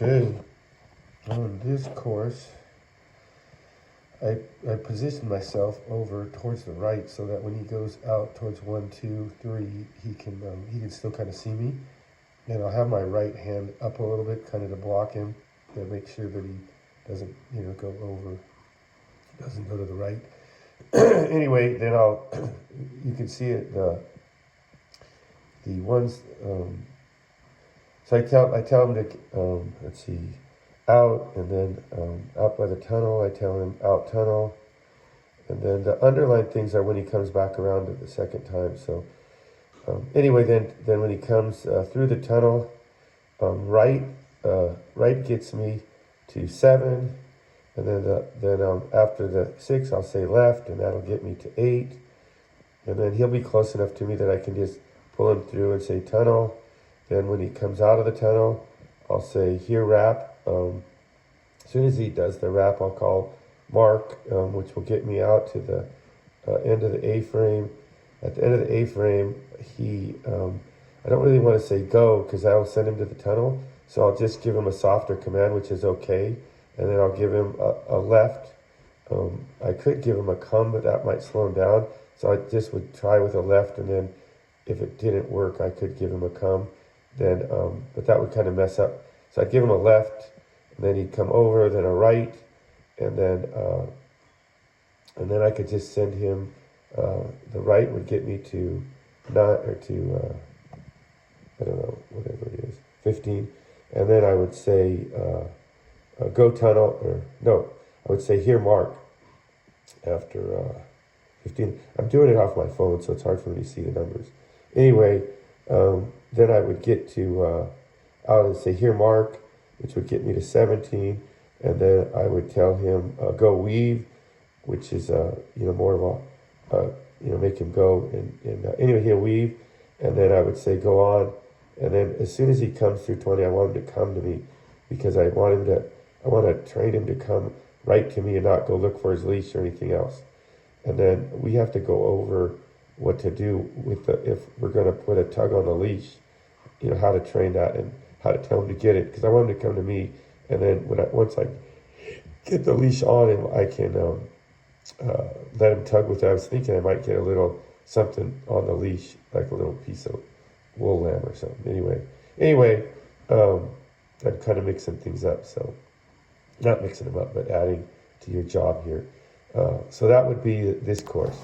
Okay, on this course, I position myself over towards the right so that when he goes out towards 1, 2, 3, he can still kind of see me, and I'll have my right hand up a little bit, kind of to block him, to make sure that he doesn't go over, doesn't go to the right. Anyway, then you can see it the ones. So I tell him to let's see, out, and then out by the tunnel. I tell him out tunnel, and then the underlined things are when he comes back around it the second time. So anyway, then when he comes through the tunnel, right gets me to 7, and then after the 6, I'll say left, and that'll get me to 8, and then he'll be close enough to me that I can just pull him through and say tunnel. Then when he comes out of the tunnel, I'll say here wrap. As soon as he does the wrap, I'll call mark, which will get me out to the end of the A-frame. At the end of the A-frame, I don't really want to say go because I will send him to the tunnel. So I'll just give him a softer command, which is okay. And then I'll give him a left. I could give him a come, but that might slow him down. So I just would try with a left, and then if it didn't work, I could give him a come. Then, but that would kind of mess up. So I'd give him a left, and then he'd come over, then a right, and then I could just send him. The right would get me to I don't know, whatever it is, 15, and then I would say go tunnel, or no, I would say here mark after 15. I'm doing it off my phone, so it's hard for me to see the numbers. Anyway. Then I would get to out and say here mark, which would get me to 17, and then I would tell him go weave, which is more of a make him go, and anyway he'll weave, and then I would say go on, and then as soon as he comes through 20, I want him to come to me, because I want to train him to come right to me and not go look for his leash or anything else. And then we have to go over what to do with if we're going to put a tug on the leash, how to train that and how to tell him to get it, because I want him to come to me, and then once I get the leash on him, I can let him tug with it. I was thinking I might get a little something on the leash, like a little piece of wool lamb or something. Anyway, I'm kind of mixing things up, so not mixing them up, but adding to your job here. So that would be this course.